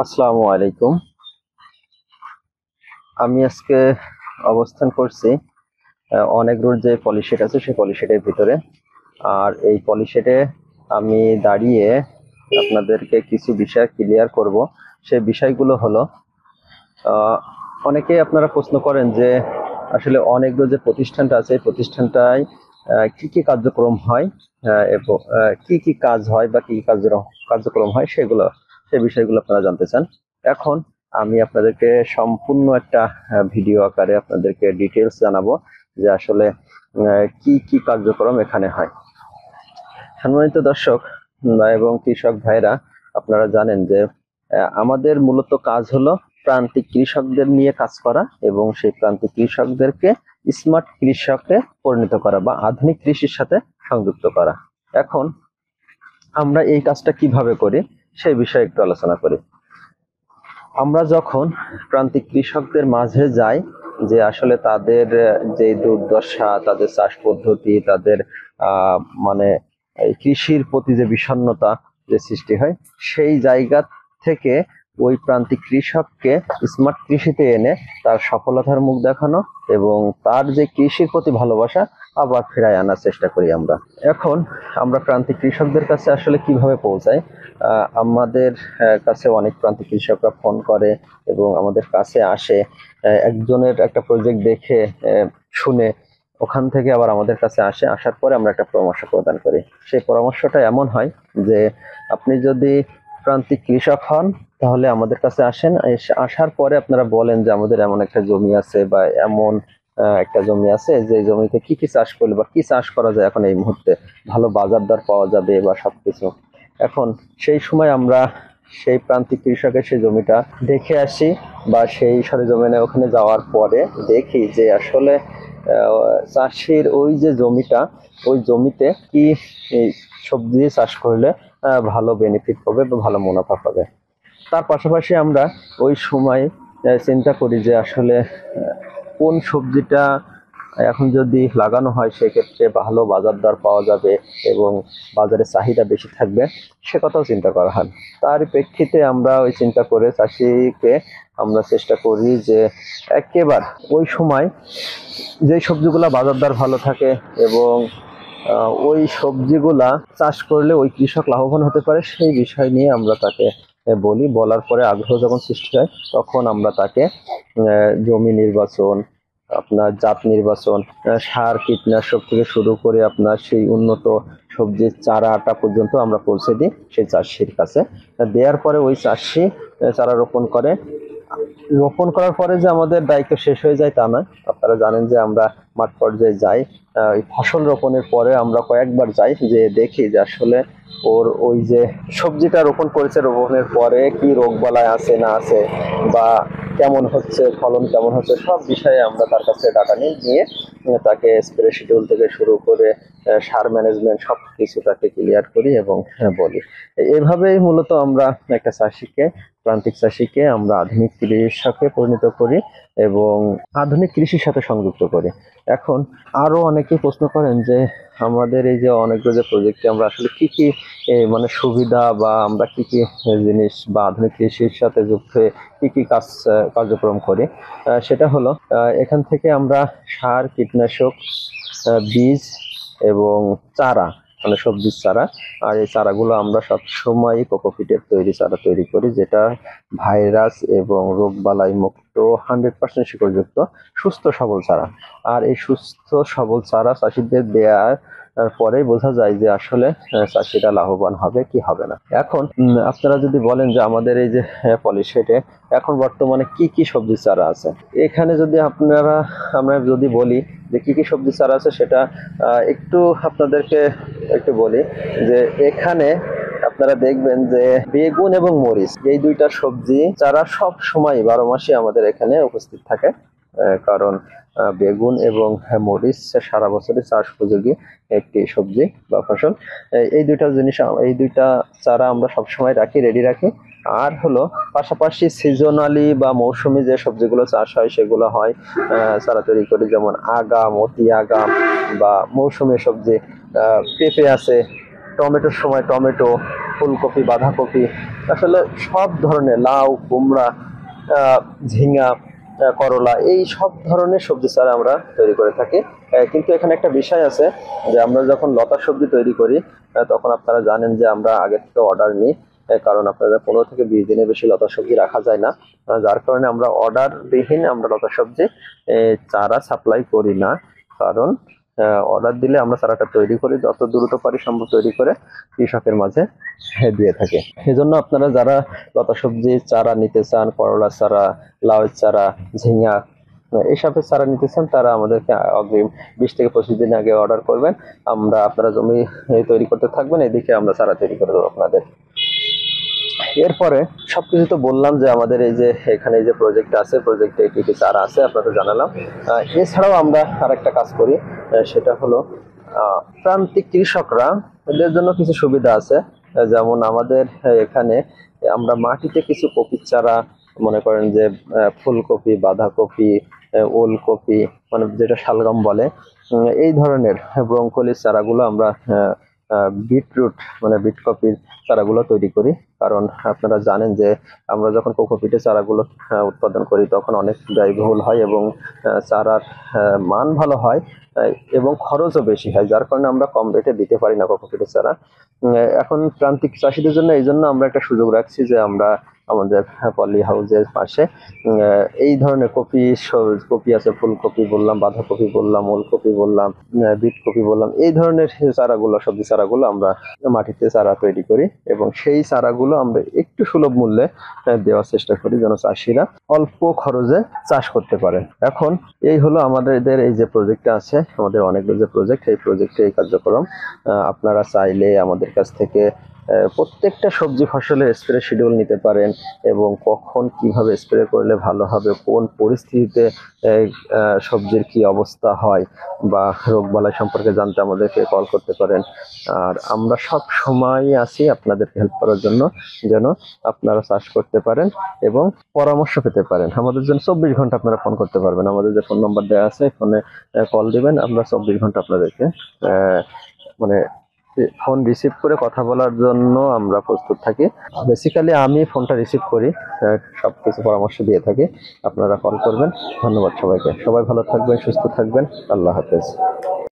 আসসালামু আলাইকুম। আমি আজকে অবস্থান করছি অনেক রোড যে পলিশেড আছে সেই পলিশেডের ভিতরে। আর এই পলিশেডে আমি দাঁড়িয়ে আপনাদেরকে কিছু বিষয় ক্লিয়ার করব। সেই বিষয়গুলো হলো, অনেকেই আপনারা প্রশ্ন করেন যে আসলে অনেক রোড যে প্রতিষ্ঠানটা আছে এই প্রতিষ্ঠানটায় কি কি কার্যক্রম হয় এবং কি কি কাজ হয় বা কি কি কার্যক্রম হয় সেই বিষয়গুলো আপনারা জানতে চান। এখন আমি আপনাদেরকে সম্পূর্ণ একটা ভিডিও আকারে আপনাদেরকে ডিটেলস জানাবো যে আসলে কি কি কার্যক্রম এখানে হয়। সম্মানিত দর্শক এবং কৃষক ভাইরা, আপনারা জানেন যে আমাদের মূলত কাজ হলো প্রান্তিক কৃষকদের নিয়ে কাজ করা এবং সেই প্রান্তিক কৃষকদেরকে স্মার্ট কৃষকে পরিণত করা বা আধুনিক কৃষির সাথে সংযুক্ত করা। এখন আমরা এই কাজটা কিভাবে করি সেই বিষয়ে একটু আলোচনা করি। আমরা যখন প্রান্তিক কৃষকদের মাঝে যাই, যে আসলে তাদের যে দুর্দশা, তাদের চাষ পদ্ধতি, তাদের মানে এই কৃষির প্রতি যে বিষণ্ণতা যে সৃষ্টি হয়, সেই জায়গা থেকে ওই প্রান্তিক কৃষককে স্মার্ট কৃষিতে এনে তার সফলতার মুখ দেখানো এবং তার যে কৃষির প্রতি ভালোবাসা আবার ফেরায় আনার চেষ্টা করি আমরা। এখন আমরা প্রান্তিক কৃষকদের কাছে আসলে কিভাবে পৌঁছাই? আমাদের কাছে অনেক প্রান্তিক কৃষকরা ফোন করে এবং আমাদের কাছে আসে, একজনের একটা প্রজেক্ট দেখে শুনে ওখান থেকে আবার আমাদের কাছে আসার পরে আমরা একটা পরামর্শ প্রদান করি। সেই পরামর্শটা এমন হয় যে আপনি যদি প্রান্তিক কৃষক হন তাহলে আমাদের কাছে আসেন, আসার পরে আপনারা বলেন যে আমাদের এমন একটা জমি আছে বা এমন একটা জমি আছে যে জমিতে কি কি চাষ করলে বা কি চাষ করা যায় এখন এই মুহূর্তে ভালো বাজার দর পাওয়া যাবে বা সবকিছু। এখন সেই সময় আমরা সেই প্রান্তিক কৃষকের সেই জমিটা দেখে আসি বা সেই সরেজমিনে ওখানে যাওয়ার পরে দেখি যে আসলে চাষির ওই যে জমিটা, ওই জমিতে কি সবজি চাষ করলে ভালো বেনিফিট পাবে বা ভালো মুনাফা পাবে। তার পাশাপাশি আমরা ওই সময় চিন্তা করি যে আসলে কোন সবজিটা এখন যদি লাগানো হয় সেক্ষেত্রে ভালো বাজার দর পাওয়া যাবে এবং বাজারে চাহিদা বেশি থাকবে, সে কথাও চিন্তা করা হয়। তার প্রেক্ষিতে আমরা ওই চিন্তা করে চাষিকে আমরা চেষ্টা করি যে একেবারে ওই সময় যে সবজিগুলা বাজার দর ভালো থাকে এবং ওই সবজিগুলা চাষ করলে ওই কৃষক লাভবান হতে পারে, সেই বিষয় নিয়ে আমরা তাকে বলি। বলার পরে আগ্রহ যখন সৃষ্টি হয় তখন আমরা তাকে জমি নির্বাচন, আপনার জাত নির্বাচন, সার কীটনাশক থেকে শুরু করে আপনার সেই উন্নত সবজির চারাটা পর্যন্ত আমরা পৌঁছে দিই সেই চাষির কাছে। দেওয়ার পরে ওই চাষি চারা রোপণ করে। রোপণ করার পরে যে আমাদের দায়িত্ব শেষ হয়ে যায় তা নয়। আপনারা জানেন যে আমরা মাঠ পর্যায়ে যাই, ফসল রোপণের পরে আমরা কয়েকবার যাই, যে দেখি যে আসলে ওর ওই যে সবজিটা রোপণ করেছে, রোপণের পরে কি রোগবালাই আছে না আছে বা কেমন হচ্ছে, ফলন কেমন হচ্ছে, সব বিষয়ে আমরা তার কাছে ডাটা নিয়ে তাকে স্প্রে শিডিউল থেকে শুরু করে সার ম্যানেজমেন্ট সব কিছু তাকে ক্লিয়ার করি এবং বলি। এভাবেই মূলত আমরা একটা চাষিকে, প্রান্তিক চাষিকে আমরা আধুনিক কৃষকে পরিণত করি এবং আধুনিক কৃষির সাথে সংযুক্ত করি। এখন আরো অনেকে প্রশ্ন করেন যে আমাদের এই যে অনেকগুলো যে প্রজেক্টে আমরা আসলে কি কি মানে সুবিধা বা আমরা কি কি জিনিস বা আধুনিক কৃষির সাথে যুক্ত হয়ে কি কি কার্যক্রম করি। সেটা হলো এখান থেকে আমরা সার, কীটনাশক, বীজ এবং চারা, মানে সবজির চারা। আর এই চারাগুলো আমরা সবসময় কোকোপিটের তৈরি চারা তৈরি করি, যেটা ভাইরাস এবং রোগবালাই মুক্ত 100% শিকড়যুক্ত সুস্থ সবল চারা। আর এই সুস্থ সবল চারা চাষিদের দেওয়ার পরেই বোঝা যায় যে আসলে চাষিরা লাভবান হবে কি হবে না। এখন আপনারা যদি বলেন যে আমাদের এই যে পলিশেটে এখন বর্তমানে কি কি সবজি চারা আছে, এখানে যদি আমরা যদি বলি যে কি কি সবজি চারা আছে, সেটা একটু আপনাদেরকে একটু বলি। যে এখানে আপনারা দেখবেন যে বেগুন এবং মরিচ, এই দুইটা সবজি চারা সব সময় 12 মাসে আমাদের এখানে উপস্থিত থাকে। কারণ বেগুন এবং মরিচ সারা বছরই চাষ উপযোগী একটি সবজি বা ফসল। এই দুইটা চারা আমরা সবসময় রেডি রাখি। আর হলো পাশাপাশি সিজনালি বা মৌসুমী যে সবজিগুলো চাষ হয় সেগুলো হয় চারা তৈরি করি, যেমন আগাম, অতি আগাম বা মৌসুমী সবজি, পেঁপে আছে, টমেটোর সময় টমেটো, ফুলকপি, বাঁধাকপি, আসলে সব ধরনের লাউ, কুমড়া, ঝিঙা, করলা, এই সব ধরনের সবজি চারা আমরা তৈরি করে থাকি। কিন্তু এখানে একটা বিষয় আছে যে আমরা যখন লতা সবজি তৈরি করি তখন আপনারা জানেন যে আমরা আগে থেকে অর্ডার নিই, কারণ আপনাদের 15 থেকে 20 দিনের বেশি লতা সবজি রাখা যায় না। যার কারণে আমরা অর্ডার বিহীন আমরা লতা সবজি চারা সাপ্লাই করি না। কারণ অর্ডার দিলে আমরা চারাটা তৈরি করি, যত দ্রুত পারি সম্ভব তৈরি করে কৃষকের মাঝে দিয়ে থাকে। এজন্য আপনারা যারা লতা সবজির চারা নিতে চান, করলা চারা, লাউয়ের চারা, ঝিঙা, এসবের চারা নিতে চান, তারা আমাদেরকে অগ্রিম 20 থেকে 25 দিন আগে অর্ডার করবেন। আপনারা জমি তৈরি করতে থাকবেন, এদিকে আমরা চারা তৈরি করে দেবো আপনাদের। এরপরে সবকিছু তো বললাম যে আমাদের এই যে এখানে যে প্রজেক্ট আছে, প্রজেক্টে কি কি চারা আছে আপনাদের জানালাম। এছাড়াও আমরা আরেকটা কাজ করি, সেটা হলো প্রান্তিক কৃষকরা, এদের জন্য কিছু সুবিধা আছে। যেমন আমাদের এখানে আমরা মাটিতে কিছু কপির চারা, মনে করেন যে ফুলকপি, বাঁধাকপি, ওলকপি, মানে যেটা শালগম বলে, এই ধরনের ব্রঙ্কলির চারাগুলো আমরা, বিটরুট মানে বিট কপির চারাগুলো তৈরি করি। কারণ আপনারা জানেন যে আমরা যখন কোকোপিটের চারাগুলো উৎপাদন করি তখন অনেক ব্যয়বহুল হয় এবং চারার মান ভালো হয়, এবং খরচও বেশি হয়, যার কারণে আমরা কম রেটে দিতে পারি না কোকোপিটের চারা। এখন প্রান্তিক চাষিদের জন্য এই জন্য আমরা একটা সুযোগ রাখছি যে আমরা আমাদের পলি হাউসের পাশে এই ধরনের কপি আছে, ফুলকপি বললাম, বাঁধাকপি বললাম, ওলকপি বললাম, বিট কপি বললাম, এই ধরনের চারাগুলো, সবজি চারাগুলো আমরা মাটিতে চারা তৈরি করি এবং সেই চারাগুলো আমরা একটু সুলভ মূল্যে দেওয়ার চেষ্টা করি, যেন চাষিরা অল্প খরচে চাষ করতে পারে। এখন এই হলো আমাদের এই যে প্রজেক্টটা আছে, আমাদের অনেকগুলো যে প্রজেক্ট, এই প্রজেক্টে এই কার্যক্রম। আপনারা চাইলে আমাদের কাছ থেকে প্রত্যেকটা সবজি ফসলের স্প্রে শিডিউল নিতে পারেন এবং কখন কিভাবে স্প্রে করলে ভালো হবে, কোন পরিস্থিতিতে সবজির কি অবস্থা হয় বা রোগবালাই সম্পর্কে জানতে আমাদেরকে কল করতে পারেন। আর আমরা সব সময় আছি আপনাদেরকে হেল্প করার জন্য, যেন আপনারা চাষ করতে পারেন এবং পরামর্শ পেতে পারেন। আমাদের জন্য 24 ঘন্টা আপনারা ফোন করতে পারবেন, আমাদের যে ফোন নাম্বার দেওয়া আছে ফোনে কল দিবেন, আমরা 24 ঘন্টা আপনাদেরকে মানে ফোন রিসিভ করে কথা বলার জন্য আমরা প্রস্তুত থাকি। বেসিক্যালি আমি ফোনটা রিসিভ করি, সবকিছু পরামর্শ দিয়ে থাকি। আপনারা কল করবেন। ধন্যবাদ সবাইকে, সবাই ভালো থাকবেন, সুস্থ থাকবেন। আল্লাহ হাফেজ।